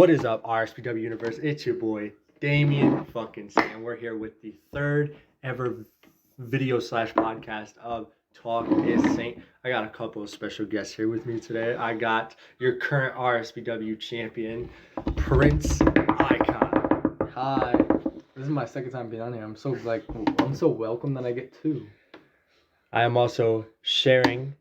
What is up, RSPW Universe? It's your boy, Damien fucking Sam. We're here with the third ever video / podcast of Talk Is Sa1nt. I got a couple of special guests here with me today. I got your current RSPW champion, Prince Icon. Hi. This is my second time being on here. I'm so welcome that I get two. I am also sharing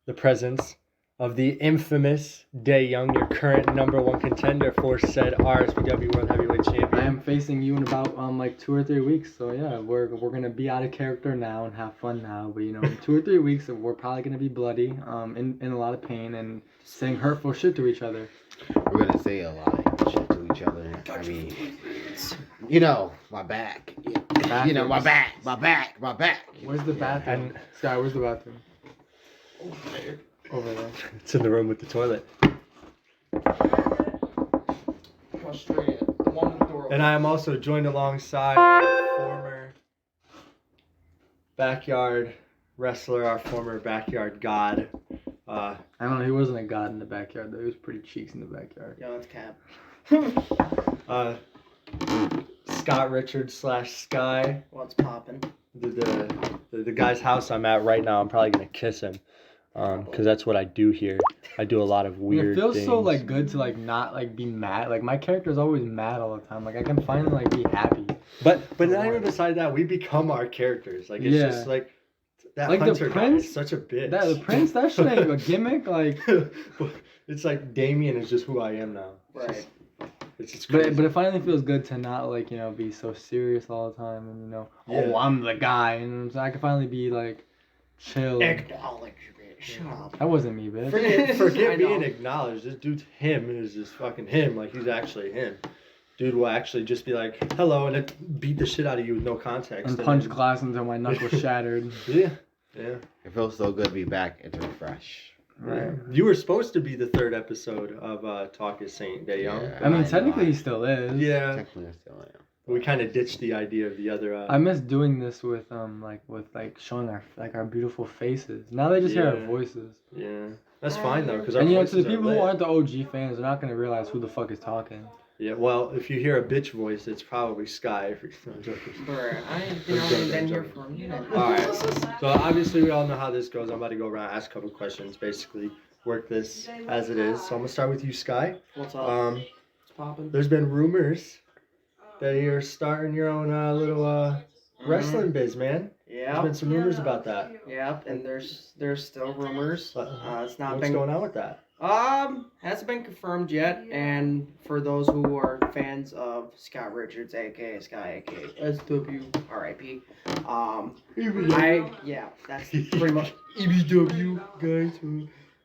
the presence of the infamous Daye, your current #1 contender for said RSPW World Heavyweight Champion. I am facing you in about 2 or 3 weeks. So yeah, we're gonna be out of character now and have fun now. But in 2 or 3 weeks, we're probably gonna be bloody, in a lot of pain and saying hurtful shit to each other. We're gonna say a lot of shit to each other. I mean, my back. My back. Where's the bathroom? Sky, where's the bathroom? Over there. It's in the room with the toilet. And I am also joined alongside our former backyard wrestler, our former backyard god. I don't know, he wasn't a god in the backyard though. He was pretty cheeks in the backyard. Yo, it's Cap. Scott Richards / Sky. What's poppin'? The guy's house I'm at right now, I'm probably gonna kiss him. Because that's what I do here. I do a lot of weird things. It feels so good to not be mad. Like my character is always mad all the time. Like I can finally be happy. But not even beside that, we become our characters. Like it's just like that Hunter guy is such a bitch. The Prince, that shit ain't a gimmick. Like it's like Damien is just who I am now. Right. It's just crazy. But it finally feels good to not be so serious all the time and oh, I'm the guy, and so I can finally be chill. Acknowledge me. Shut up. That wasn't me, bitch. Forget being acknowledged. This dude's him is just fucking him. Like he's actually him. Dude will actually just be like, hello, and then beat the shit out of you with no context. And punch glass until my knuckles shattered. Yeah. It feels so good to be back and to refresh. Right. You were supposed to be the third episode of Talk Is Sa1nt, Daye. Yeah, I mean, technically he still is. Yeah. Technically I still am. We kind of ditched the idea of the other. I miss doing this with showing our beautiful faces. Now they just hear our voices. Yeah, that's fine though, because to the people who aren't the OG fans, they're not gonna realize who the fuck is talking. Yeah, well, if you hear a bitch voice, it's probably Sky. I'm joking. Bruh, I ain't been here for a minute. Alright, so obviously we all know how this goes. I'm about to go around, ask a couple questions, basically work this as it is. So I'm gonna start with you, Sky. What's up? What's poppin'? There's been rumors that you're starting your own little wrestling biz, man. Yeah. There's been some rumors about that. Yep, and there's still rumors. It's not What's going on with that? Hasn't been confirmed yet. And for those who are fans of Scott Richards, aka Sky, aka SW, RIP. That's pretty much EBW guys.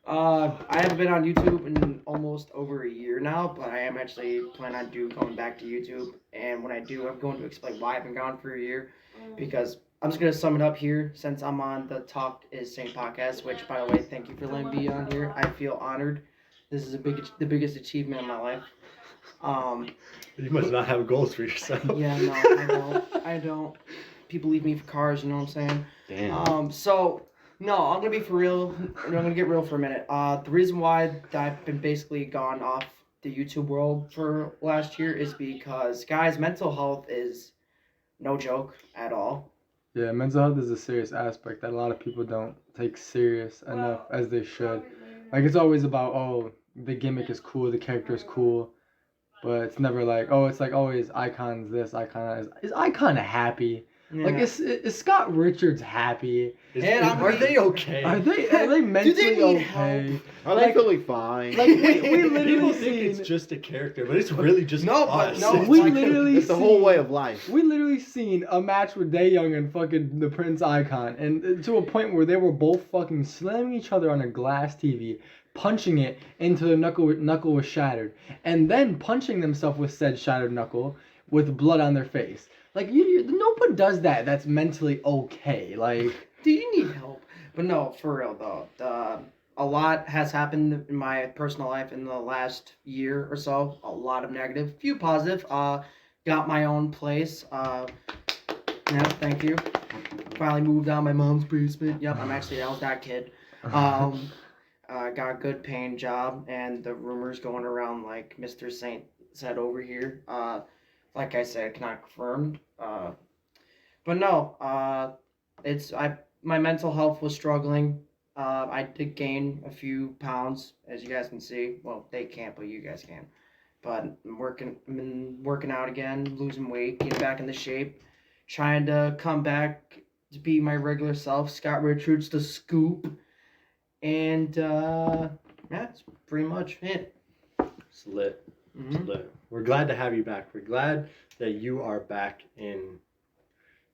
I haven't been on YouTube in almost over a year now, but I am actually planning on going back to YouTube. And when I do, I'm going to explain why I've been gone for a year. Because I'm just going to sum it up here since I'm on the Talk Is Sa1nt podcast, which, by the way, thank you for letting me be on here. I feel honored. This is the biggest achievement of my life. You must not have goals for yourself. Yeah, no, I don't. People leave me for cars, you know what I'm saying? Damn. No, I'm going to be for real. I'm going to get real for a minute. The reason why I've been basically gone off the YouTube world for last year is because, guys, mental health is no joke at all. Yeah, mental health is a serious aspect that a lot of people don't take serious enough as they should. It's always about, the gimmick is cool, the character is cool. But it's never always Icon's this, is Icon happy? Yeah. Is Scott Richards happy? Are they okay? Are they mentally okay? Are they feeling fine? We literally people think it's just a character, but it's really just us. It's the whole way of life. We literally seen a match with Daye and fucking the Prince Icon, and to a point where they were both fucking slamming each other on a glass TV, punching it into the knuckle was shattered, and then punching themselves with said shattered knuckle with blood on their face. Nobody does that. That's mentally okay. Do you need help? But no, for real though. A lot has happened in my personal life in the last year or so. A lot of negative, few positive. Got my own place. Yeah, thank you. Finally moved out of my mom's basement. Yep, I was that kid. got a good paying job, and the rumors going around like Mr. Saint said over here. Like I said, cannot confirmed. But no, it's I my mental health was struggling. I did gain a few pounds, as you guys can see. Well, they can't, but you guys can. But I'm working out again, losing weight, getting back into shape, trying to come back to be my regular self. Scott Richards, the scoop, and yeah, that's pretty much it. It's lit. Mhm. It's lit. We're glad to have you back. We're glad that you are back in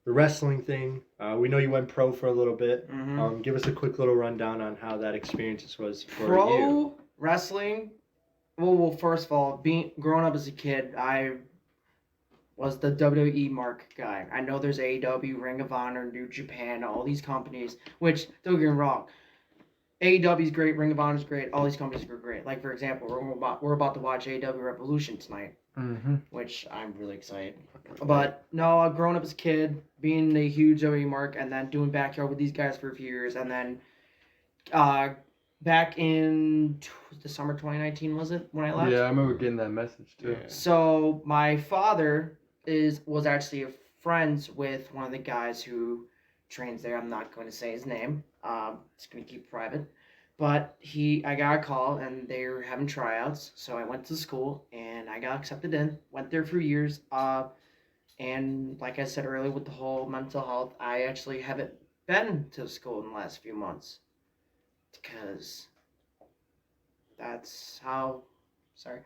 the wrestling thing. We know you went pro for a little bit. Mhm. Give us a quick little rundown on how that experience was for you. Pro wrestling. Well, first of all, growing up as a kid, I was the WWE mark guy. I know there's AEW, Ring of Honor, New Japan, all these companies. Which don't get me wrong, AEW is great, Ring of Honor is great, all these companies are great. Like for example, we're about to watch AEW Revolution tonight, which I'm really excited. But no, growing up as a kid, being a huge WWE mark, and then doing backyard with these guys for a few years, and then back in the summer 2019 was it when I left? Yeah, I remember getting that message too. Yeah. So my father was actually friends with one of the guys who trains there. I'm not going to say his name. Just going to keep it private. But I got a call and they were having tryouts. So I went to school and I got accepted in. Went there for years. And like I said earlier, with the whole mental health, I actually haven't been to school in the last few months because that's how. Sorry.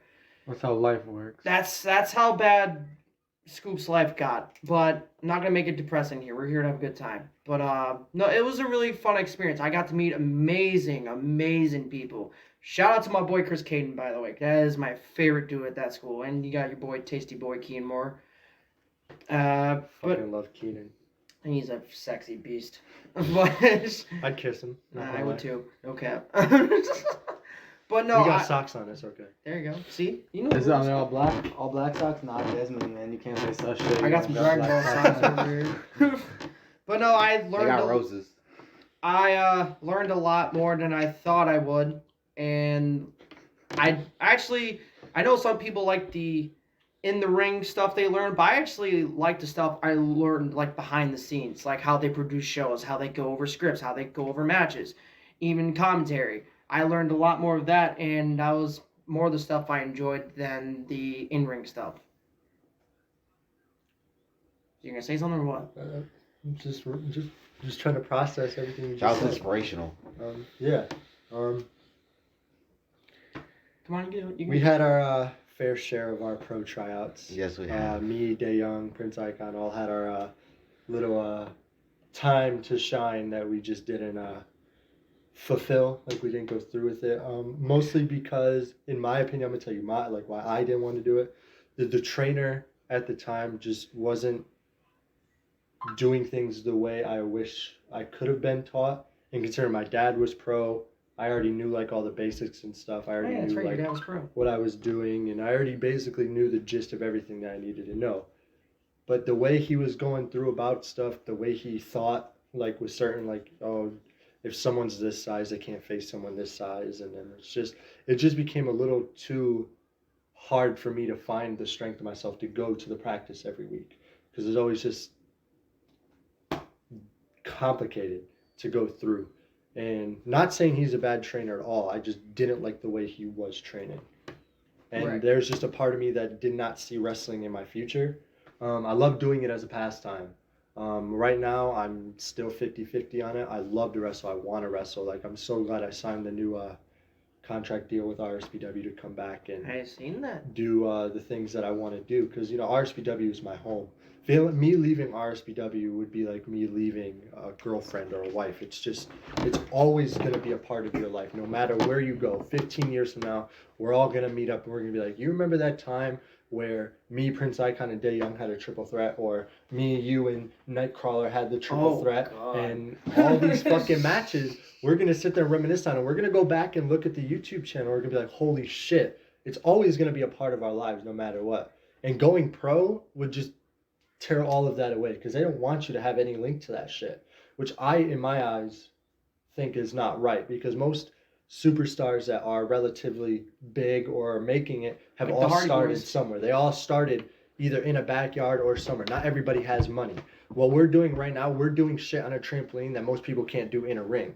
That's how life works. That's how bad Scoop's life got. But I'm not gonna make it depressing here. We're here to have a good time. But no, it was a really fun experience. I got to meet amazing people. Shout out to my boy Chris Caden, by the way. That is my favorite dude at that school. And you got your boy Tasty Boy Keen Moore. But Fucking love Keenan. he's a sexy beast. But I'd kiss him. not I gonna would lie. too. No cap. But no, We got socks on. It's okay. there you go. See, you know. Is it on there all black? All black socks? Nah, Desmond, man, you can't say such shit. I got some Dragon Ball socks over here. But no, I They learned. got roses. I learned a lot more than I thought I would, and I know some people like the in the ring stuff they learn, but I actually like the stuff I learned like behind the scenes, like how they produce shows, how they go over scripts, how they go over matches, even commentary. I learned a lot more of that, and that was more of the stuff I enjoyed than the in ring stuff. You gonna say something or what? Just trying to process everything you That just was said. inspirational. Yeah. Come on, you can. We had our fair share of our pro tryouts. Yes, we have. Me, Daye Young, Prince Icon all had our little time to shine that we just didn't fulfill. Like we didn't go through with it. Mostly because, in my opinion, I'm gonna tell you why I didn't want to do it. The trainer at the time just wasn't doing things the way I wish I could have been taught. And considering my dad was pro, I already knew like all the basics and stuff. I already that's knew right. Your like dad was pro. what I was doing, and I already basically knew the gist of everything that I needed to know. But the way he was going through about stuff, the way he thought, like with certain like, oh, if someone's this size, they can't face someone this size, and then it just became a little too hard for me to find the strength of myself to go to the practice every week, because it's always just complicated to go through. And not saying he's a bad trainer at all, I just didn't like the way he was training. And Right. there's just a part of me that did not see wrestling in my future. I love doing it as a pastime. Right now, I'm still 50-50 on it. I love to wrestle. I want to wrestle. Like, I'm so glad I signed the new contract deal with RSPW to come back and I seen that. do the things that I want to do, because RSPW is my home. Me leaving RSPW would be like me leaving a girlfriend or a wife. It's always going to be a part of your life, no matter where you go. 15 years from now, we're all going to meet up and we're going to be like, you remember that time where me, Prince Icon, and Daye Young had a triple threat, or me, you, and Nightcrawler had the triple threat, God. and all these fucking matches, we're going to sit there and reminisce on it. We're going to go back and look at the YouTube channel. We're going to be like, holy shit. It's always going to be a part of our lives, no matter what. And going pro would just tear all of that away, because they don't want you to have any link to that shit, which I, in my eyes, think is not right, because most superstars that are relatively big or are making it have Like the all Hardy started Boys. somewhere. They all started either in a backyard or somewhere. Not everybody has money. What we're doing right now, we're doing shit on a trampoline that most people can't do in a ring.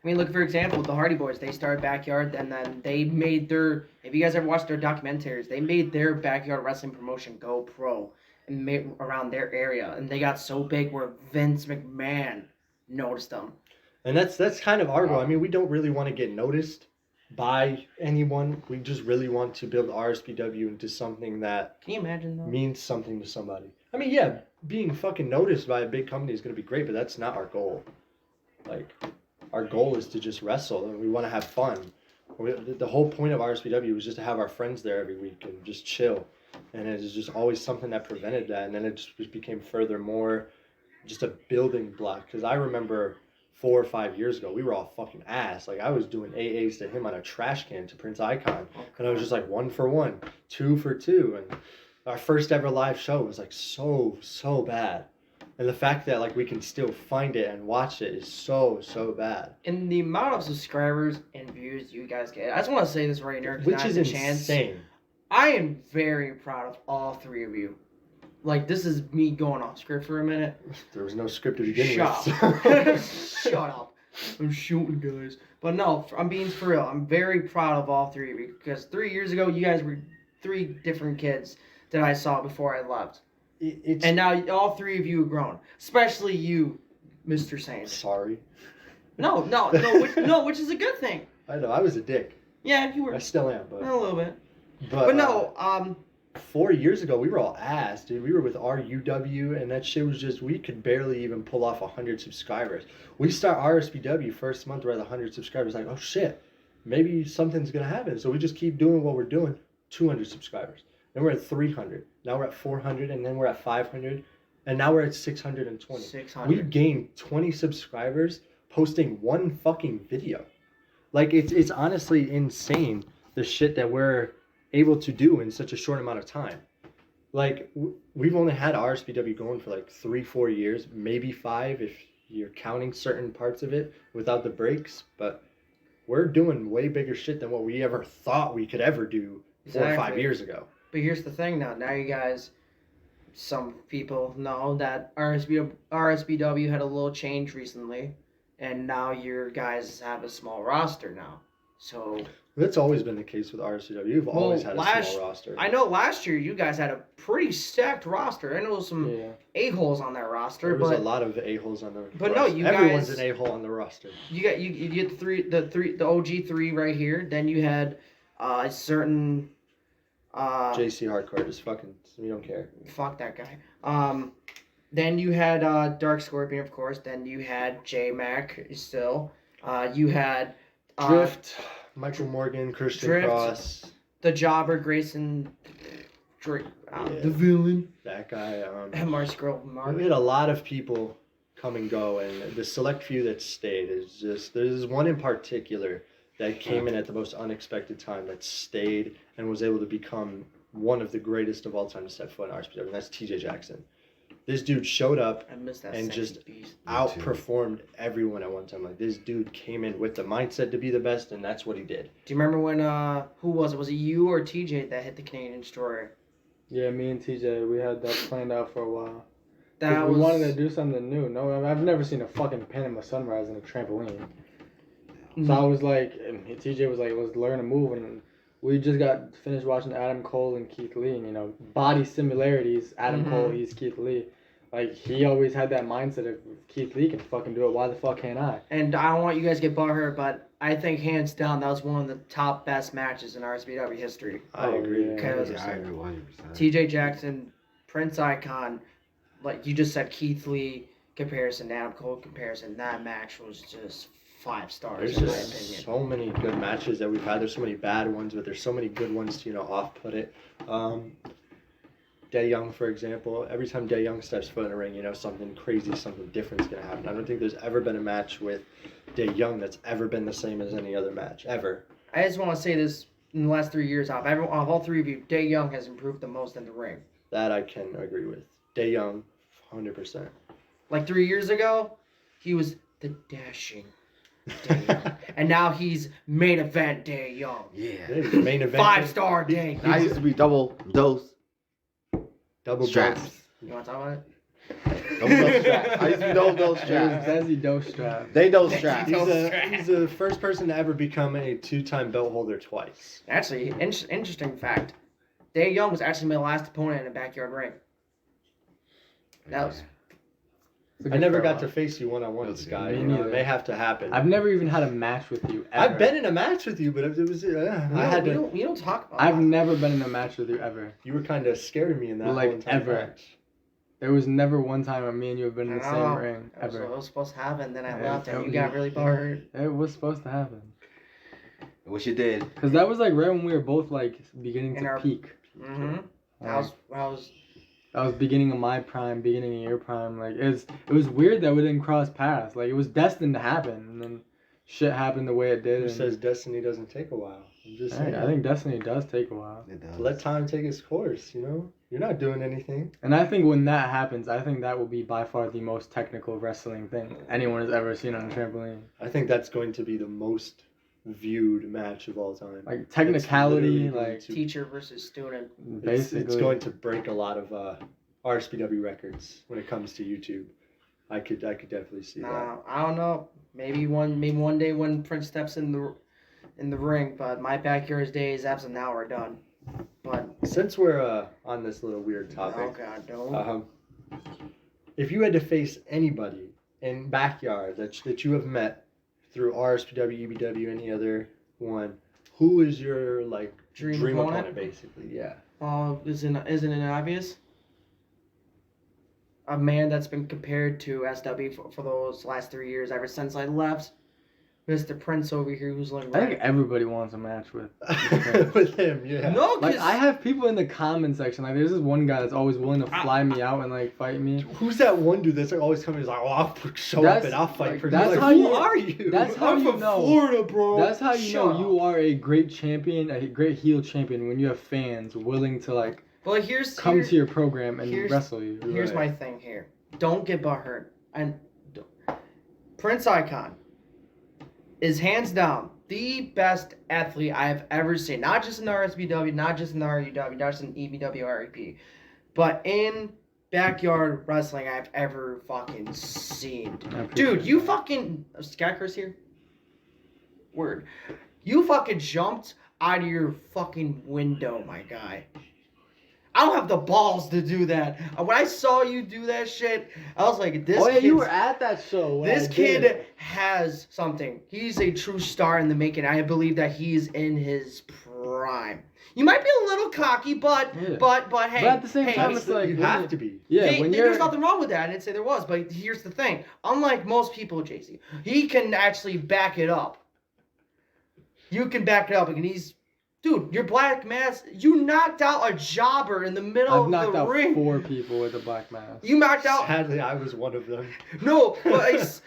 I mean, look, for example, the Hardy Boys, they started backyard, and then they made their, if you guys ever watched their documentaries, they made their backyard wrestling promotion go pro and made around their area. And they got so big where Vince McMahon noticed them. And that's kind of our goal. I mean, we don't really want to get noticed by anyone. We just really want to build RSPW into something that Can you imagine, though? means something to somebody. I mean, yeah, being fucking noticed by a big company is going to be great, but that's not our goal. Like, our goal is to just wrestle, and we want to have fun. The whole point of RSPW was just to have our friends there every week and just chill. And it was just always something that prevented that. And then it just became furthermore just a building block. Because I remember 4 or 5 years ago, we were all fucking ass. Like, I was doing AAs to him on a trash can to Prince Icon. And I was just like 1 for 1, 2 for 2. And our first ever live show was like so bad. And the fact that like we can still find it and watch it is so bad. And the amount of subscribers and views you guys get, I just want to say this right here, 'cause Which I is had the chance. insane. I am very proud of all 3 of you. Like, this is me going off script for a minute. There was no script to begin Shut with. up. Shut up. I'm shooting, guys. But no, I'm being for real. I'm very proud of all 3 of you. Because 3 years ago, you guys were 3 different kids that I saw before I left. It's And now all 3 of you have grown. Especially you, Mr. Saint. sorry. No, which is a good thing. I know I was a dick. Yeah, you were I still am, a little bit. but But no, 4 years ago we were all ass, dude. We were with RUW, and that shit was just we could barely even pull off 100 subscribers. We start RSPW first month we're at 100 subscribers. Like, oh shit, maybe something's gonna happen. So we just keep doing what we're doing. 200 subscribers. Then we're at 300. Now we're at 400, and then we're at 500, and now we're at 620. 600. We gained 20 subscribers posting 1 fucking video. Like, it's honestly insane the shit that we're able to do in such a short amount of time. Like, we've only had RSPW going for like 3-4 years, maybe 5 if you're counting certain parts of it without the breaks, but we're doing way bigger shit than what we ever thought we could ever do 4 or 5 Exactly. years ago. But here's the thing now. Now you guys, some people know that RSBW had a little change recently, and now your guys have a small roster now. So That's always been the case with RSPW. You've always had a small roster. I know last year you guys had a pretty stacked roster. I know some Yeah. a-holes on that roster, There was but a lot of a-holes on the But no, roster. you Everyone's guys- an a-hole on the roster. you get the OG 3 right here. Then you had a certain JC Hardcore is fucking, we don't care. fuck that guy. Then you had Dark Scorpion, of course. Then you had J Mac still. You had Drift, Michael Morgan, Christian Drift. Cross, the Jobber, Grayson, Drake, Yeah. the villain, that guy. Mark Scroll, Mark. We had a lot of people come and go, and the select few that stayed is just, there's one in particular that came in at the most unexpected time that stayed and was able to become one of the greatest of all time to step foot in RSPW, and that's TJ Jackson. This dude showed up, I missed that and sexy just beast. outperformed everyone at one time. Like, this dude came in with the mindset to be the best, and that's what he did. Do you remember when who was it? Was it you or TJ that hit the Canadian Destroyer? Yeah, me and TJ, we had that planned out for a while. That we was wanted to do something new. No, I've never seen a fucking Panama sunrise in a trampoline. So I was like, and TJ was like, let's learn a move. And we just got finished watching Adam Cole and Keith Lee. And, you know, body similarities. Adam Mhm. Cole, he's Keith Lee. Like, he always had that mindset of, if Keith Lee can fucking do it, why the fuck can't I? And I don't want you guys to get butthurt, but I think hands down that was one of the top best matches in RSPW history. I Oh, agree. yeah. Yeah, 100%. I agree 100%. TJ Jackson, Prince Icon, like you just said, Keith Lee comparison, Adam Cole comparison. That match was just 5 stars There's in my just opinion. so many good matches that we've had. There's so many bad ones, but there's so many good ones to, you know, off-put it. Daye Young, for example, every time Daye Young steps foot in a ring, you know, something crazy, something different is going to happen. I don't think there's ever been a match with Daye Young that's ever been the same as any other match, ever. I just want to say this in the last 3 years, of all 3 of you, Daye Young has improved the most in the ring. That I can agree with. Daye Young, 100%. Like 3 years ago, he was the dashing, Daye Young. And now he's main event Daye Young. Yeah. Main event. 5-star Daye I Young. used to be double dose Double straps. straps. You want to talk about it? Double dose straps. I used to be double dose It was straps. Desi Dose strap. They dose Desi straps. dose. He's the first person to ever become a 2-time belt holder twice. Actually, interesting fact. Daye Young was actually my last opponent in a backyard ring. That was I never got to face you one-on-one, That's Sky. Me You know, neither. it may have to happen. I've never even had a match with you ever. I've been in a match with you, but it was I had to. We don't talk about. I've that. never been in a match with you ever. You were kind of scared of me in that Like, whole entire ever. match. There was never one time when me and you have been in the I same know. ring That was what ever. was supposed to happen. Then I Yeah, left, and you yeah. got really hurt. It was supposed to happen. Wish you did. Cause that was like right when we were both like beginning In to our- peak. Mm-hmm. Like, I was. that was beginning of my prime, beginning of your prime. Like it was weird that we didn't cross paths. Like it was destined to happen, and then shit happened the way it did. Who and- says destiny doesn't take a while? I'm just saying. I think destiny does take a while. It does. Let time take its course. You know, you're not doing anything. And I think when that happens, I think that will be by far the most technical wrestling thing anyone has ever seen on a trampoline. I think that's going to be the most viewed match of all time. Like It's technicality, literally going like to- Teacher versus student. basically. it's going to break a lot of RSPW records when it comes to YouTube. I could definitely see that. Nah, I don't know. Maybe one day when Prince steps in the ring, but my backyard days as of now are done. But Since we're on this little weird topic, oh god, no. if you had to face anybody in backyard that you have met through RSPW, EBW, any other one, who is your like dream opponent, basically? Yeah. Isn't it obvious? A man that's been compared to SW for those last 3 years, ever since I left. Mr. Prince over here, who's like, I think everybody wants a match with. With him, yeah. no, Like cause I have people in the comment section. Like there's this one guy that's always willing to fly me out and like fight me. Who's that one dude that's like always coming? He's like, oh, I'll show up That's- and I'll fight like, for you. that's Like, how who you- are you? that's how I'm you from know. Florida, bro. That's how you Shut know up. you are a great champion, a great heel champion when you have fans willing to like well, here's come to your program and here's- wrestle you. Here's my thing here. Don't get butthurt. And Prince Icon is hands down the best athlete I have ever seen. Not just in the RSBW, not just in the RUW, not just in EBW REP, but in backyard wrestling I've ever fucking seen. Dude, you fucking Skycurse here? Word. You fucking jumped out of your fucking window, my guy. I don't have the balls to do that. When I saw you do that shit, I was like, this Oh yeah, you kid's- were at that show. when this I kid did. has something. He's a true star in the making. I believe that he's in his prime. You might be a little cocky, but Yeah. but But hey, at the same hey, time, That's it's like you when have you- to be. Yeah, when you're there's nothing wrong with that. I didn't say there was, but here's the thing. Unlike most people, JC, he can actually back it up. You can back it up, and he's, dude, your black mask. You knocked out a jobber in the middle I've of knocked the out ring. 4 people with a black mask. You knocked out. Sadly, I was one of them. No, but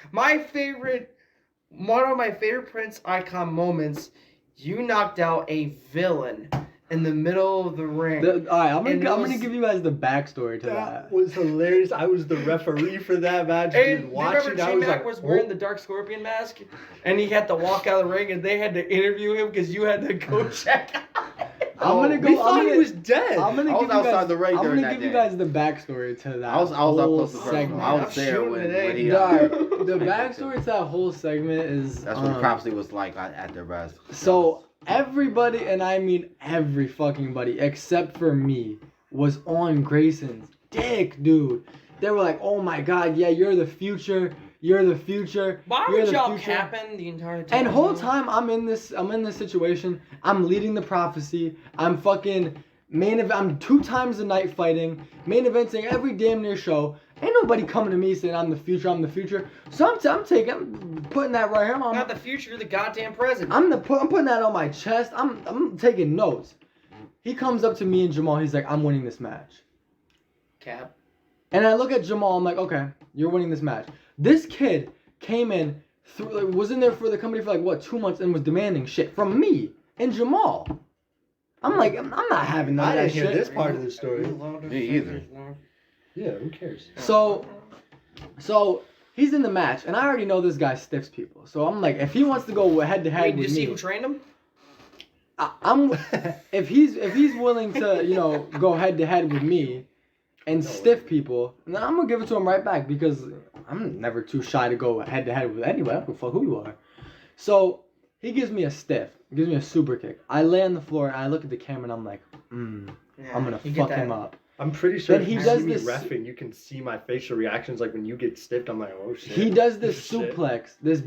one of my favorite Prince Icon moments. You knocked out a villain in the middle of the ring. Alright, I'm And gonna give you guys the backstory to that. That was hilarious. I was the referee for that match. And Dude, you watching, remember I J was Mac like, was wearing oh. the Dark Scorpion mask, and he had to walk out of the ring, and they had to interview him because you had to go check. I'm gonna go. We thought I'm he gonna, was dead. I'm gonna I was give you outside guys, the ring I'm during gonna that give you day. guys the backstory to that. I was up whole close to the segment. I was I'm there shooting when today. he. Alright, the backstory to that whole segment is That's what Cropsey was like at their best. so everybody, and I mean every fucking buddy except for me, was on Grayson's dick, dude. They were like, "Oh my god, yeah, you're the future. You're the future. Why you're would the y'all future." capping the entire time? And whole time I'm in this situation. I'm leading the prophecy. I'm fucking main event. I'm 2 times a night fighting, main eventing every damn near show. Ain't nobody coming to me saying I'm the future. I'm the future. So I'm putting that right here. Not the future, you're the goddamn president. I'm putting that on my chest. I'm taking notes. He comes up to me and Jamal. He's like, I'm winning this match. Cap. And I look at Jamal. I'm like, okay, you're winning this match. This kid came in, was in there for the company for like what 2 months and was demanding shit from me and Jamal. I'm like, I'm not having none I of that didn't hear shit. this part of the story. Me either. Yeah, who cares? So he's in the match, and I already know this guy stiffs people. So I'm like, if he wants to go head to Wait, head did you with see me, who trained him? I'm if he's willing to go head to head with me and stiff people, then I'm gonna give it to him right back because I'm never too shy to go head to head with anybody. I don't give a fuck who you are. So he gives me a stiff, gives me a super kick. I lay on the floor and I look at the camera and I'm like, I'm gonna fuck him up. I'm pretty sure Then if he you does see me this- reffing, you can see my facial reactions. Like when you get stiffed, I'm like, oh shit. He does this Shit. suplex, this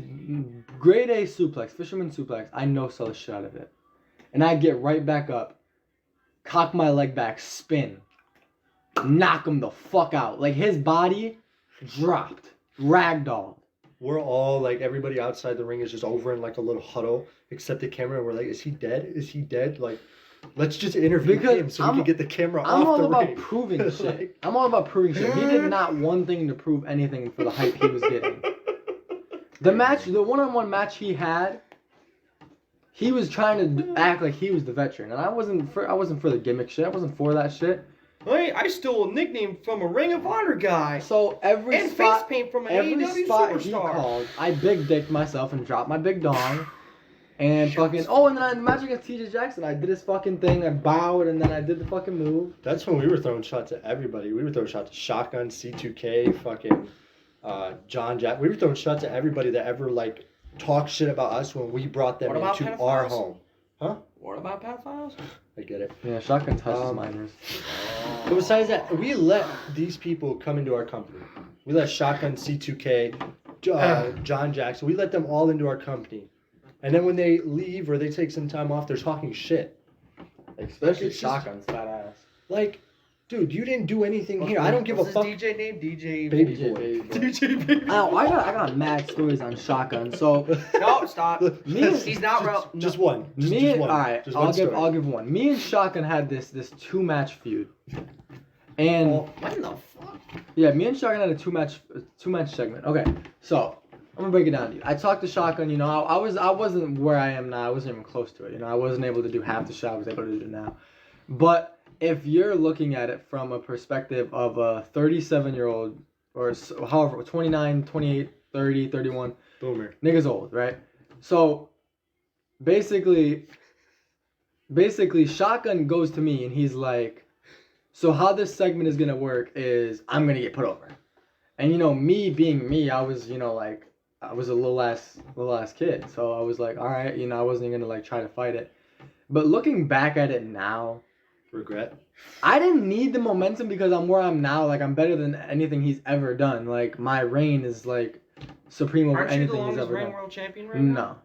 grade A suplex, fisherman suplex. I no sell the shit out of it. And I get right back up, cock my leg back, spin, knock him the fuck out. Like his body dropped, ragdolled. We're all like, everybody outside the ring is just over in like a little huddle, except the camera. And we're like, is he dead? Is he dead? Like, let's just interview Because him so we can get the camera I'm off all the about ring. proving shit. Like- I'm all about proving shit. He did not one thing to prove anything for the hype he was getting. The match, the one-on-one match he had, he was trying to act like he was the veteran, and I wasn't for the gimmick shit. I wasn't for that shit. Hey, I stole a nickname from a Ring of Honor guy. So every And spot, face paint from an every AEW spot he superstar. called, I big dicked myself and dropped my big dong. And fucking, oh, and then the match against TJ Jackson, I did his fucking thing, I bowed, and then I did the fucking move. That's when we were throwing shots at everybody. We were throwing shots at Shotgun, C2K, fucking John Jack. We were throwing shots at everybody that ever like talked shit about us when we brought them What about into our pedophiles? home. Huh? What about pedophiles? I get it. Yeah, shotgun touches Um, minors. But besides that, we let these people come into our company. We let Shotgun, C2K, John Jackson. We let them all into our company. And then when they leave or they take some time off, they're talking shit. Especially it's just- shotgun's fat ass. Like, dude, you didn't do anything here. I don't give a What's fuck. his DJ name? DJ Baby DJ boy. Baby Boy. DJ Baby. Oh, I got mad stories on shotgun. So No, stop. Me- He's not real. Just one. Just me, one. all right, Just I'll one give story. one. Me and Shotgun had this 2-match feud, and What the fuck? yeah, me and Shotgun had a two match segment. Okay, so I'm gonna break it down to you. I talked to Shotgun. You know, I wasn't where I am now. I wasn't even close to it. You know, I wasn't able to do half the shit I was able to do now. But if you're looking at it from a perspective of a 37-year-old or however 29, 28, 30, 31. Boomer. Nigga's old, right? So basically Shotgun goes to me and he's like, so how this segment is gonna work is I'm gonna get put over. And you know, me being me, I was, you know, like I was a little ass kid. So I was like, all right, you know, I wasn't gonna like try to fight it. But looking back at it now, Regret. I didn't need the momentum because I'm where I'm now. Like I'm better than anything he's ever done. Like my reign is like supreme over Aren't you the anything he's longest ever reigning done. world champion right now? No,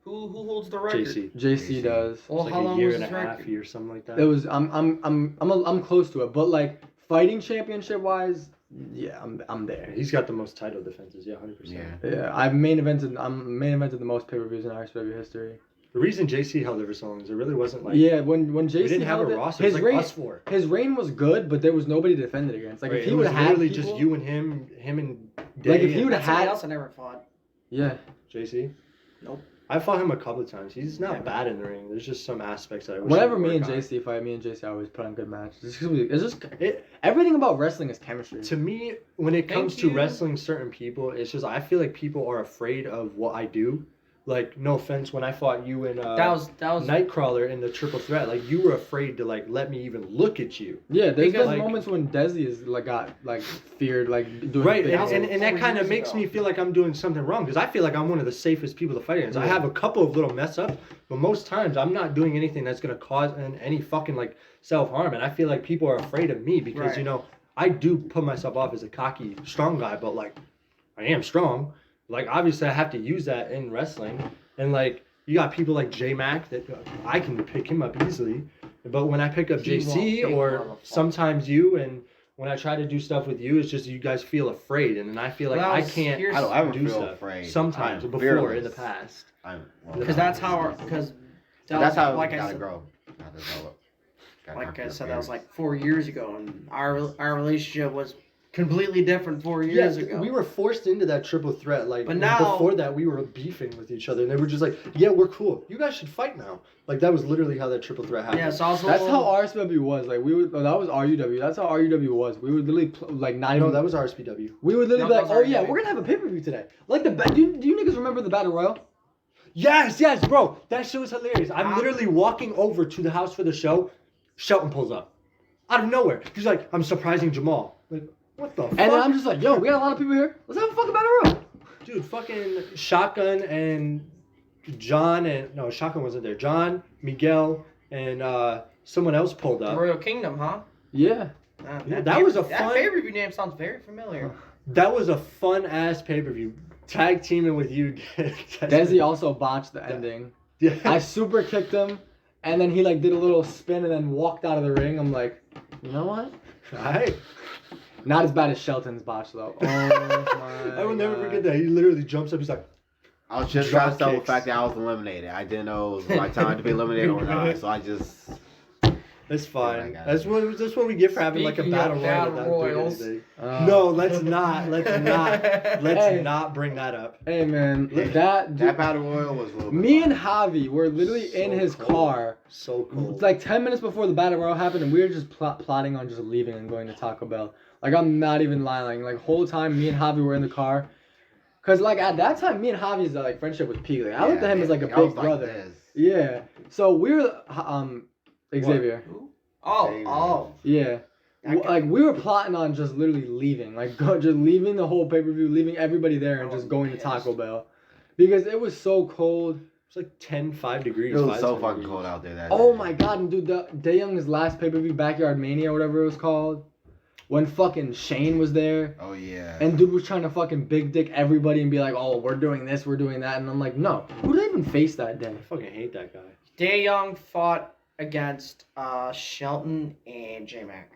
Who holds the record? JC. JC does. Well, It's how like long a year was and a his half record? or something like that. It was I'm close to it, but like fighting championship wise, yeah, I'm there. He's got the most title defenses. Yeah, 100%. Yeah. Yeah, I'm main evented the most pay-per-views in RSW history. The reason JC held it for so long is it really wasn't like. Yeah, when JC We didn't have a held it, roster. It was his like reign us four. his reign was good, but there was nobody to defend it against. Like Right, if he it would was have had literally people, just you and him and Daye. Like, if he and would've That's somebody had- else I never fought. yeah. JC. Nope. I fought him a couple of times. He's not Yeah. bad in the ring. There's just some aspects that I wish. Whenever he would me and work on. JC fight, me and JC always put on good matches. It's just It, everything about wrestling is chemistry. to me, when it comes Thank to you. wrestling certain people, it's just I feel like people are afraid of what I do. Like, no offense, when I fought you in That was Nightcrawler in the Triple Threat, like you were afraid to like let me even look at you. Yeah, there's Because, been like- moments when Desi is like got like feared, like doing Right, big and, was and, moves. and that 4 kind of years makes ago. me feel like I'm doing something wrong because I feel like I'm one of the safest people to fight against. I Yeah. have a couple of little mess ups, but most times I'm not doing anything that's gonna cause any fucking like self harm, and I feel like people are afraid of me because Right. you know I do put myself off as a cocky, strong guy, but like I am strong. Like obviously I have to use that in wrestling, and like you got people like J Mac that I can pick him up easily, but when I pick up He JC won't. or Motherfucker. sometimes you and when I try to do stuff with you, it's just you guys feel afraid, and then I feel like Well, I can't here's- I don't ever do feel stuff. afraid. Sometimes I'm before fearless. in the past. because that's how because That's how like we I gotta said, grow. Gotta develop. Gotta like conquer I your said, that was fears. like 4 years ago, and our relationship was completely different 4 years ago. we were forced into that triple threat. Like, But now- before that, we were beefing with each other, and they were just like, "Yeah, we're cool. You guys should fight now." Like, that was literally how that triple threat happened. Yeah, it's also That's how RSW was. Like we would. Oh, that was RUW. That's how RUW was. We would literally like not No, even. that was RSPW. We would literally No, be like, that oh was yeah, RUW. we're gonna have a pay per view today. Like the do you niggas remember the Battle Royal? Yes, bro. That shit was hilarious. I'm literally walking over to the house for the show. Shelton pulls up out of nowhere. He's like, "I'm surprising Jamal." Like, what the fuck? And then I'm just like, yo, we got a lot of people here. Let's have a fucking Battle Royal. Dude, fucking Shotgun and John and no, Shotgun wasn't there. John, Miguel, and someone else pulled the up. Royal Kingdom, huh? Yeah. Yeah, that was a That fun- pay-per-view name sounds very familiar. That was a fun ass pay per view. Tag teaming with you, Desi also botched the ending. Yeah. I super kicked him, and then he like did a little spin and then walked out of the ring. I'm like, you know what? Alright. Not as bad as Shelton's botch though. Oh my I will never God. forget that. He literally jumps up. He's like, I was just Drop trying to tell the kicks. fact that I was eliminated. I didn't know it was my time to be eliminated or not. So I just. "That's fine. got That's what we get for having like a Speaking battle of royal battle without doing royals. anything." Uh, No, let's not Hey. not bring that up. Hey man, That battle royal was a little bit me fun. and Javi were literally in So his cold. car. So cool. It's like 10 minutes before the battle royal happened, and we were just plotting on just leaving and going to Taco Bell. Like, I'm not even lying. Like, whole time, me and Javi were in the car. Because, like, at that time, me and Javi's, like, friendship was peak. Like, I looked at him as, like, a I was big like brother. this. Yeah. So, we were, Xavier. Oh. Yeah. That guy. Like, we were plotting on just literally leaving. Like, just leaving the whole pay-per-view, leaving everybody there, and I was just going to pissed. Taco Bell. Because it was so cold. It's like 5 degrees. It was 5 so degrees. fucking cold out there that Oh day. my god, and dude, Daye Young's last pay-per-view, Backyard Mania, or whatever it was called, when fucking Shane was there, Oh yeah. and dude was trying to fucking big dick everybody and be like, oh, we're doing this, we're doing that, and I'm like, no, who did I even face that day? I fucking hate that guy. Daye Young fought against Shelton and J-Mac.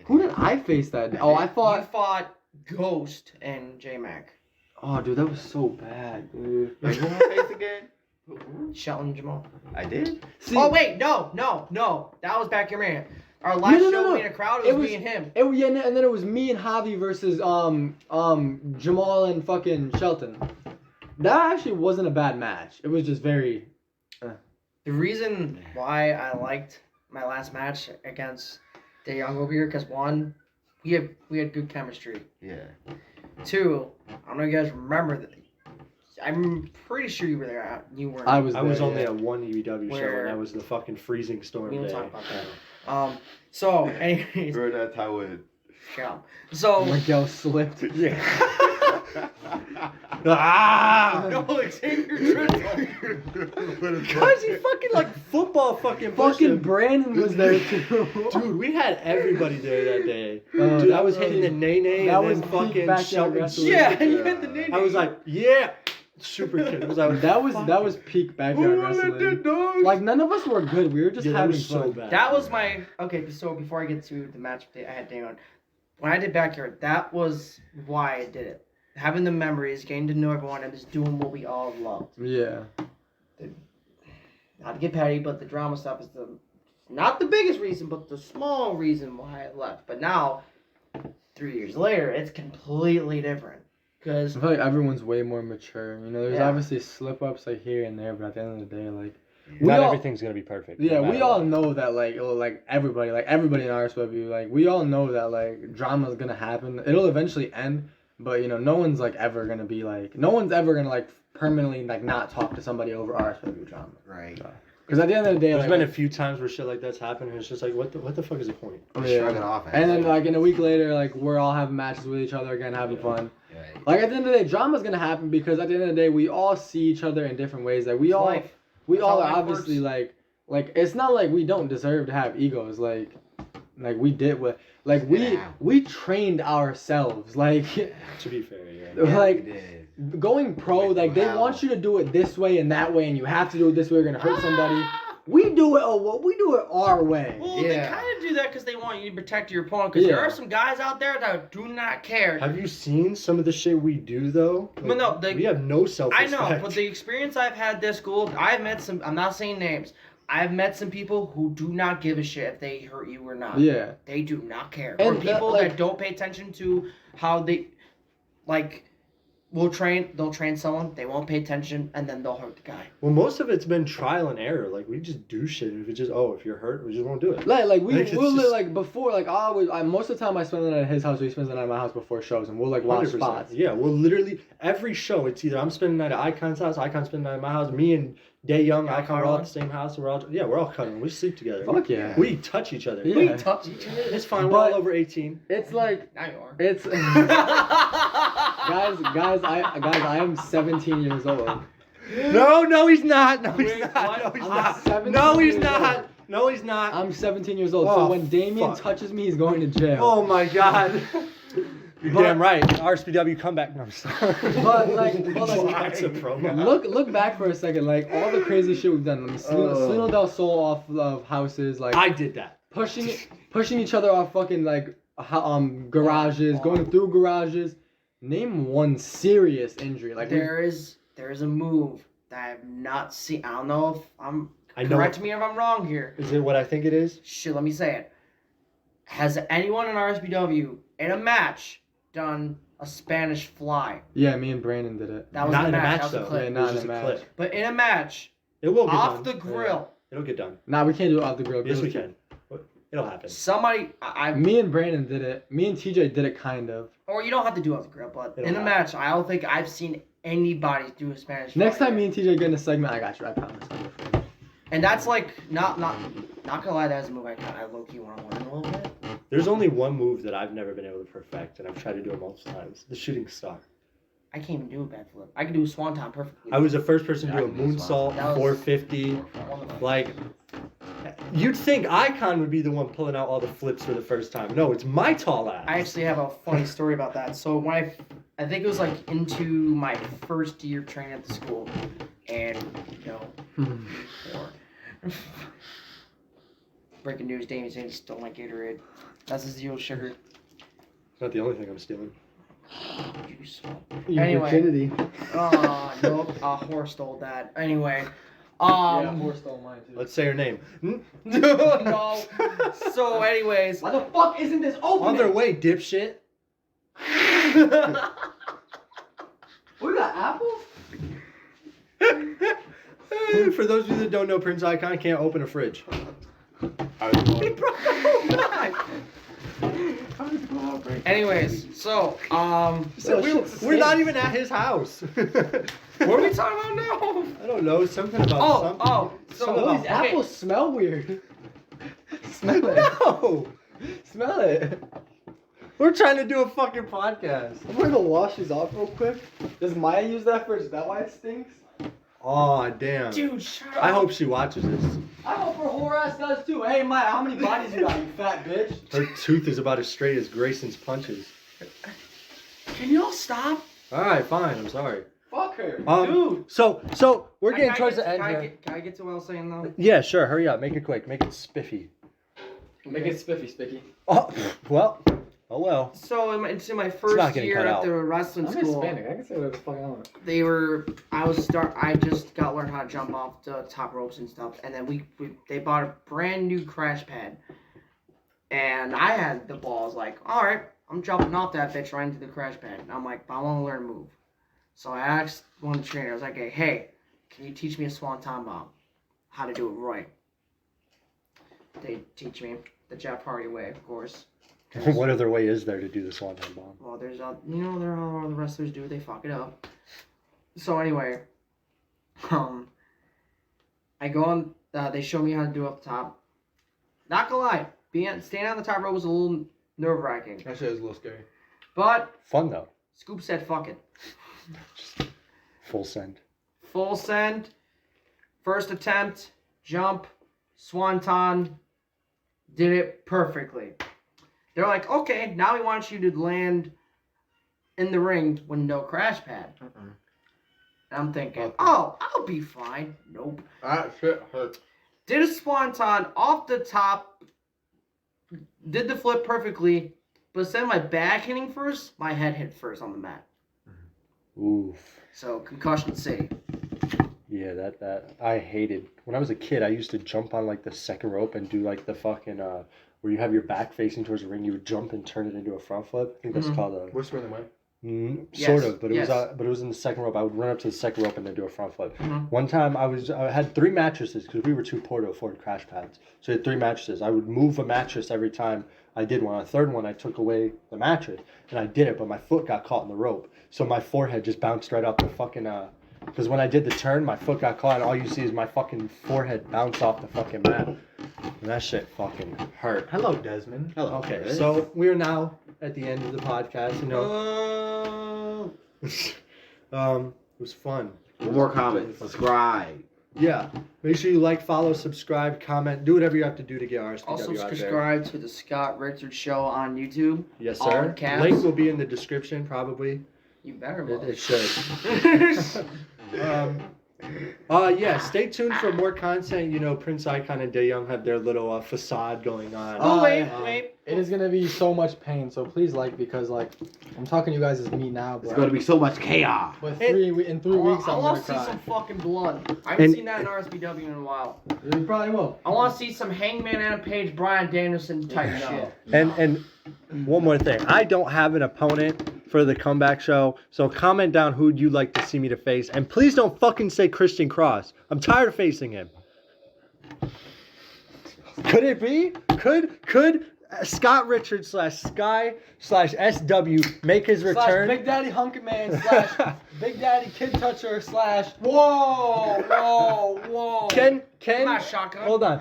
Who did I face that day? Oh, I You fought, fought Ghost and J-Mac. oh dude, that was so bad, dude. Wait, who I faced again? Shelton and Jamal. I did. See, Oh wait, no. That was back your man. Our last No, no, show no. we in a crowd, it was It was- me and him. yeah, and then it was me and Javi versus Jamal and fucking Shelton. That actually wasn't a bad match. It was just very. The reason why I liked my last match against Daye Young over here, because one, we had good chemistry. Yeah. Two, I don't know if you guys remember that. I'm pretty sure you were there. You weren't. I was. I was there, only yeah. at one UEW show, Where- and that was the fucking freezing storm We don't day. talk about that. So, anyways, During that time with. shut up. So, Miguel slipped. Yeah. Ah! no, Xavier Triple. Cause he fucking like football fucking pushed Fucking him. Brandon was there too. Dude, we had everybody there that day. Oh, Dude, that I was was- hitting the nay that and was then peak fucking backyard Shelton. wrestling. Yeah, you had the name. I was like, yeah, super kid. I was like, That was peak backyard wrestling. Like none of us were good. We were just yeah, that having was so fun. bad. That was my okay. So before I get to the match I had Daye on, when I did backyard, that was why I did it. Having the memories, getting to know everyone, and just doing what we all loved. Yeah. Not to get petty, but the drama stuff is not the biggest reason, but the small reason why I left. But now, 3 years later, it's completely different. Because I feel like everyone's way more mature. You know, there's Yeah. obviously slip ups like here and there, but at the end of the day, like Not all- everything's gonna be perfect. yeah, no we matter all what. know that like everybody in RSW, like we all know that like drama's gonna happen. It'll eventually end, but you know, no one's like ever gonna be like no one's ever gonna like permanently like not talk to somebody over RSW drama. Right. Because at the end of the day, There's like been a few times where shit like that's happened, and it's just like, what the fuck is the point? yeah. Shrugging off. And then like in a week later, like we're all having matches with each other again, having fun. Right. Like at the end of the day, drama's gonna happen because at the end of the day, we all see each other in different ways. Like we all life. we That's all how are life obviously works. like it's not like we don't deserve to have egos. Like we did what like Yeah. we trained ourselves. Like To be fair, yeah. like We did. going pro, Went like through they hell. want you to do it this way and that way, and you have to do it this way. You're gonna hurt somebody. We do it. We do it our way. Well, they Yeah. kind of do that because they want you to protect your opponent. Because there Yeah. are some guys out there that do not care. Have you seen some of the shit we do though? But no, we have no I self-respect. know, but the experience I've had this school, I've met some. I'm not saying names, I've met some people who do not give a shit if they hurt you or not. Yeah. They do not care. And or people that, like- that don't pay attention to how they, like, they'll train someone, they won't pay attention, and then they'll hurt the guy. Well, most of it's been trial and error. Like, we just do shit. If if you're hurt, we just won't do it. Like we'll Like, it's just- like before, like most of the time I spend the night at his house or he spends the night at my house before shows, and we'll like watch 100%. spots. Yeah, well, literally every show, it's either I'm spending the night at Icon's house, Icon spending the night at my house, me and Daye Young, Y'all Icon, we're all at cuddling? the same house, and we're all cuddling. We sleep together. Fuck yeah. We touch each other. Yeah. We touch each other. It's fine. We're But- all over 18. It's like Now you are. it's guys, I am 17 years old. No, he's not. No, he's Wait, not. what? No, he's I'm not. 17 No, he's years not. old. No, he's not. I'm 17 years old, Oh, so when Damien fuck. touches me, he's going to jail. Oh my god. You're But- damn right. RSPW comeback. No, I'm sorry. But, like- That's a promo. Look back for a second, like all the crazy shit we've done. Like Selena Del Sol off of houses, like I did that. pushing each other off fucking like garages, going through garages. Name one serious injury. Like There is a move that I have not seen. I don't know if I know. correct me if I'm wrong here. Is it what I think it is? Shit, let me say it. Has anyone in RSBW in a match done a Spanish fly? yeah, me and Brandon did it. That was Not a in a match. match That was a though. clip. Yeah, It not was in just a a match. clip. But in a match, It will get off done. the grill, It'll get done. Nah, we can't do it off the grill. Yes, we can. It'll happen. somebody, Me and Brandon did it. Me and TJ did it kind of. or you don't have to do it off the grill, but It'll in a happen. match, I don't think I've seen anybody do a Spanish fly. Next time me and TJ get in a segment, I got you. I promise. And that's like, not gonna lie, that's a move I low-key want to learn a little bit. There's only one move that I've never been able to perfect, and I've tried to do it multiple times. The shooting star. I can't even do a backflip. I can do a swanton perfectly. I was the first person to Yeah, do a I can do moonsault, That was- 450. Like, you'd think Icon would be the one pulling out all the flips for the first time. No, it's my tall ass. I actually have a funny story about that. So when I think it was like into my first year training at the school, and breaking news: Damien saying he stole my Gatorade. That's a zero sugar It's not the only thing I'm stealing. juice. Your Anyway. virginity. Oh nope, a horse stole that. Anyway, horse stole mine too. Let's say her name. no. So, anyways, Why the fuck isn't this open? Other way, dipshit. We got apples? For those of you that don't know, Prince Icon can't open a fridge. he broke the whole knife. Anyways, so So we're not even at his house. what are we talking about now? I don't know. Something about something. So Something Oh, about- these apples smell weird. Smell it. No! Smell it. We're trying to do a fucking podcast. I'm gonna go wash these off real quick. Does Maya use that fridge? Is that why it stinks? Aw, damn. Dude, shut up. I hope she watches this. I hope her whore ass does too. Hey Maya, how many bodies you got, you fat bitch? Her tooth is about as straight as Grayson's punches. Can you all stop? Alright, fine. I'm sorry. Fuck her. Dude. So we're getting Can I towards get- the end can I here. get- Can I get to what I was saying though? Yeah, sure. Hurry up. Make it quick. Make it spiffy. Make it spiffy. Oh, well. Oh, well. So it's in my not first getting year cut at out. the wrestling I'm school. Hispanic. I can say whatever the fuck I want. I just got learned how to jump off the top ropes and stuff, and then they bought a brand new crash pad, and I had the balls like, all right, I'm jumping off that bitch right into the crash pad, and I'm like, I want to learn a move, so I asked one of the trainers, I was like, hey, can you teach me a swanton bomb, how to do it right? They teach me the Jeff Hardy way, of course. What other way is there to do the Swanton Bomb? Well, there's there are all the wrestlers do. They fuck it up. So anyway, I go on. They show me how to do it up the top. Not gonna lie, standing on the top rope was a little nerve wracking. That shit is a little scary. But Fun, though. Scoop said, "Fuck it." Just full send. Full send. First attempt, jump, swanton. Did it perfectly. They're like, okay, now we want you to land in the ring with no crash pad. And I'm thinking, Okay. oh, I'll be fine. Nope. That shit hurt. Did a swanton off the top. Did the flip perfectly. But instead of my back hitting first, my head hit first on the mat. Oof. So, concussion city. Yeah, that I hated. When I was a kid, I used to jump on like the second rope and do like the fucking where you have your back facing towards the ring. You would jump and turn it into a front flip. I think that's called a. What's the way? Sort of, but it yes. was but it was in the second rope. I would run up to the second rope and then do a front flip. Mhm. One time I had 3 mattresses because we were too poor to afford crash pads. So I had 3 mattresses. I would move a mattress every time I did one. On the third one, I took away the mattress and I did it, but my foot got caught in the rope, so my forehead just bounced right off the fucking. Because when I did the turn, my foot got caught, and all you see is my fucking forehead bounce off the fucking mat, and that shit fucking hurt. Hello, Desmond. Hello. Okay, Chris. so we are now at the end of the podcast. You know. It was fun. One more comment. Subscribe. Yeah. Make sure you like, follow, subscribe, comment, do whatever you have to do to get RSPW Also out there. subscribe to the Scott Richards Show on YouTube. Yes, all sir. in caps. Link will be in the description, probably. You better It, love it should. Yeah, stay tuned for more content. You know, Prince Icon and Daye have their little facade going on. Oh, wait. It is gonna be so much pain, so please because I'm talking to you guys as me now, It's but going to be so much chaos. in It- 3 weeks I I'm want gonna to see cry. some fucking blood. I haven't And- seen that in RSPW in a while. You probably will. I want to see some Hangman Adam Page, Brian Danielson type No. shit. And one more thing, I don't have an opponent for the comeback show, so comment down who you'd like to see me to face, and please don't fucking say Christian Cross. I'm tired of facing him. Could it be? Could Scott Richards /Sky/SW make his Slash return? Big Daddy Hunkerman / Big Daddy Kid Toucher / whoa. Ken, I'm not shotgun. hold on.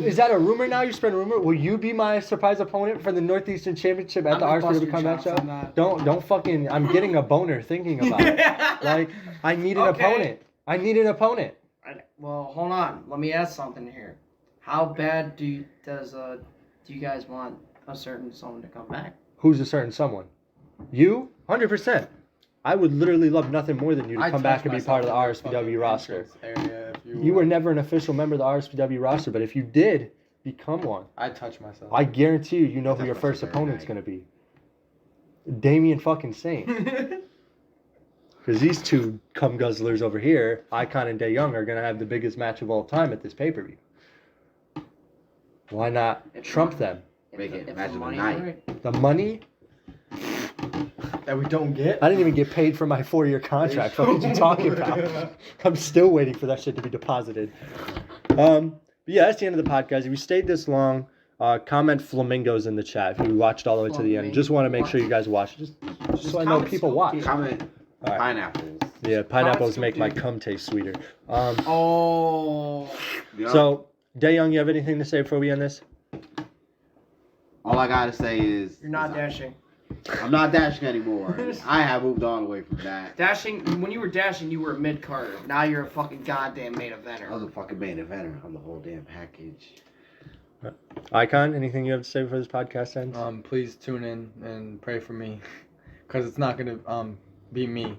Is that a rumor now? You're spreading a rumor? Will you be my surprise opponent for the Northeastern Championship at I'm the gonna bust RSPW your Comeback chops Show? on that. Don't fucking. I'm getting a boner thinking about it. Like, I need an Okay. opponent. I need an opponent. Well, hold on. Let me ask something here. How bad do you guys want a certain someone to come back? Who's a certain someone? You? 100%. I would literally love nothing more than you to I'd come touch back and be myself part of the in your RSPW fucking roster. entrance area if You were never an official member of the RSPW roster, but if you did become one, I'd touch myself. I guarantee you know who your That's first very opponent's nice. going to be. Damien fucking Saint. Because these two cum guzzlers over here, Icon and Daye are going to have the biggest match of all time at this pay-per-view. Why not trump them? Make it If match the of the money's night. right. The money? That we don't get. I didn't even get paid for my 4-year contract. What are you talking about? I'm still waiting for that shit to be deposited. But yeah, that's the end of the podcast. If you stayed this long, comment flamingos in the chat if you watched all the way to the end. Just want to make sure you guys watch. Just so I know comment people so watch. good. Comment All right. pineapples. Yeah, pineapples so make my good. cum taste sweeter. Oh. You know, So, Daye, you have anything to say before we end this? all I got to say is You're not dashing. I'm not dashing anymore. I have moved on away from that. Dashing, when you were dashing, you were a mid-carder. Now you're a fucking goddamn main I was eventer. a fucking main eventer on the whole damn package. Icon, anything you have to say before this podcast ends? Please tune in and pray for me, because it's not gonna be me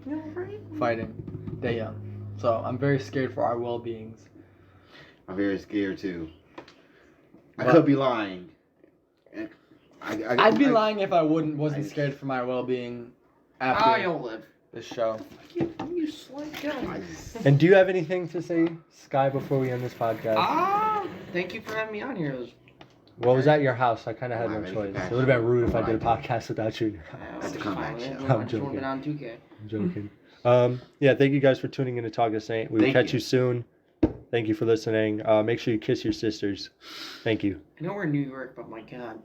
fighting Dae Young. So I'm very scared for our well-beings. I'm very scared too. I But- could be lying. I'd be lying if I wasn't scared for my well-being Ah, after you'll live. this show. You slight guy. And do you have anything to say, Sky, before we end this podcast? Thank you for having me on here. It was Well, was at your house. I kind of had Wow, no very choice. It compassionate. would have been rude if I did a Right. podcast without you. That's a comeback show. I'm I just want to joking. be on 2K. I'm joking. Yeah, thank you guys for tuning in to Talk to Saint. We will Thank catch you. you soon. Thank you for listening. Make sure you kiss your sisters. Thank you. I know we're in New York, but my God.